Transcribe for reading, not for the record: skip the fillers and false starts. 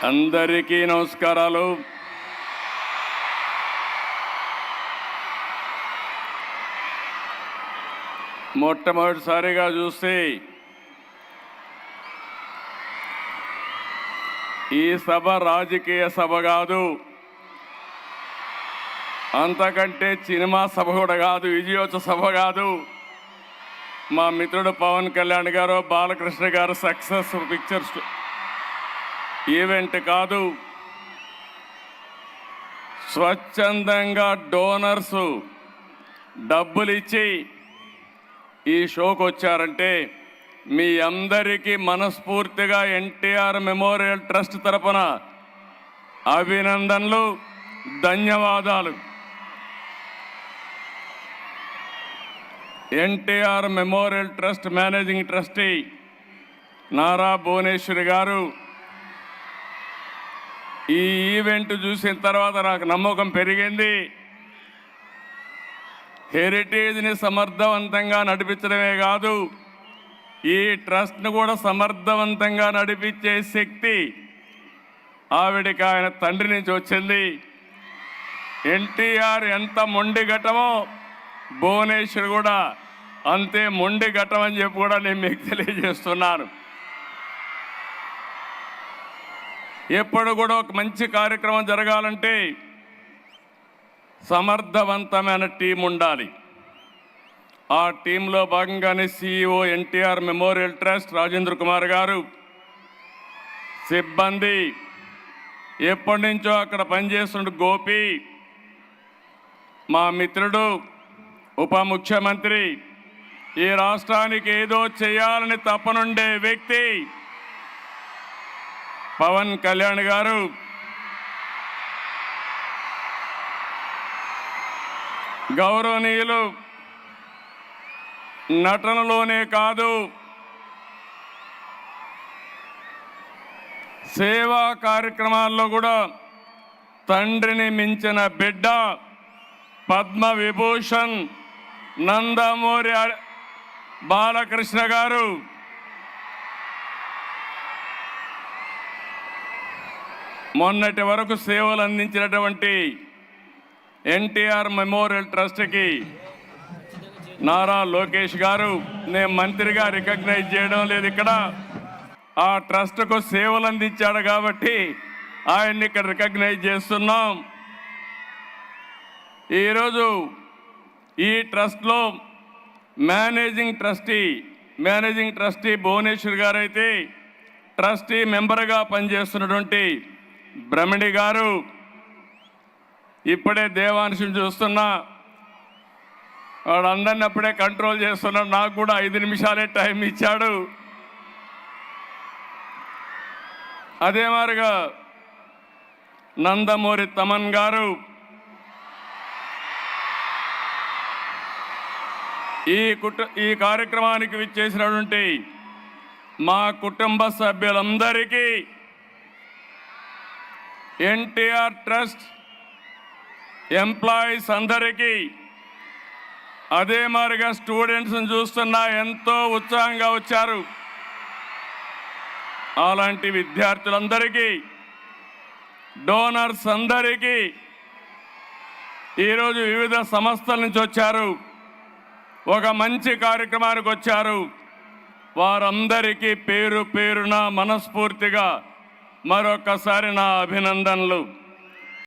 అందరికీ నమస్కారాలు. మొట్టమొదటిసారిగా చూస్తే ఈ సభ రాజకీయ సభ కాదు, అంతకంటే సినిమా సభ కూడా కాదు, విజయోత్సవ సభ కాదు. మా మిత్రుడు పవన్ కళ్యాణ్ గారు, బాలకృష్ణ గారు సక్సెస్ పిక్చర్స్ ఈవెంట్ కాదు. స్వచ్ఛందంగా డోనర్స్ డబ్బులు ఇచ్చి ఈ షోకి వచ్చారంటే మీ అందరికీ మనస్ఫూర్తిగా ఎన్టీఆర్ మెమోరియల్ ట్రస్ట్ తరపున అభినందనలు, ధన్యవాదాలు. NTR memorial trust managing trustee Nara Bhuvaneshwari గారు ఈ ఈవెంట్ చూసిన తర్వాత నాకు నమ్మకం పెరిగింది. హెరిటేజ్ని సమర్థవంతంగా నడిపించడమే కాదు, ఈ ట్రస్ట్ను కూడా సమర్థవంతంగా నడిపించే శక్తి ఆవిడికి ఆయన తండ్రి నుంచి వచ్చింది. ఎన్టీఆర్ ఎంత మొండి ఘటమో భువనేశ్వర్ కూడా అంతే మొండి ఘటం అని చెప్పి కూడా నేను మీకు తెలియజేస్తున్నాను. ఎప్పుడు కూడా ఒక మంచి కార్యక్రమం జరగాలంటే సమర్థవంతమైన టీం ఉండాలి. ఆ టీంలో భాగంగానే CEO NTR memorial trust Rajendra Kumar గారు, సిబ్బంది, ఎప్పటి నుంచో అక్కడ పనిచేస్తున్న గోపి, మా మిత్రుడు ఉప ముఖ్యమంత్రి, ఈ రాష్ట్రానికి ఏదో చేయాలని తపనుండే వ్యక్తి పవన్ కళ్యాణ్ గారు, గౌరవనీయులు నటనలోనే కాదు సేవా కార్యక్రమాల్లో కూడా తండ్రిని మించిన బిడ్డ పద్మ విభూషణ్ నందమూరి బాలకృష్ణ గారు. మొన్నటి వరకు సేవలు అందించినటువంటి ఎన్టీఆర్ మెమోరియల్ ట్రస్ట్కి నారా లోకేష్ గారు, నేను మంత్రిగా రికగ్నైజ్ చేయడం లేదు, ఇక్కడ ఆ ట్రస్ట్కు సేవలు అందించాడు కాబట్టి ఆయన్ని ఇక్కడ రికగ్నైజ్ చేస్తున్నాం. ఈరోజు ఈ ట్రస్ట్లో మేనేజింగ్ ట్రస్టీ భువనేశ్వర్ గారు అయితే ట్రస్టీ మెంబర్గా పనిచేస్తున్నటువంటి బ్రహ్మణి గారు, ఇప్పుడే దేవాంశం చూస్తున్నా, వాడందరిని అప్పుడే కంట్రోల్ చేస్తున్నాడు. నాకు కూడా 5 నిమిషాలే టైం ఇచ్చాడు. అదే మాదిరిగా నందమూరి తమన్ గారు, ఈ కార్యక్రమానికి విచ్చేసినటువంటి మా కుటుంబ సభ్యులందరికీ, ఎన్టీఆర్ ట్రస్ట్ ఎంప్లాయీస్ అందరికీ, అదే మాదిరిగా స్టూడెంట్స్ని చూస్తున్నా ఎంతో ఉత్సాహంగా వచ్చారు. అలాంటి విద్యార్థులందరికీ, డోనర్స్ అందరికీ, ఈరోజు వివిధ సంస్థల నుంచి వచ్చారు, ఒక మంచి కార్యక్రమానికి వచ్చారు. వారందరికీ పేరు పేరున మనస్ఫూర్తిగా మరొకసారి నా అభినందనలు.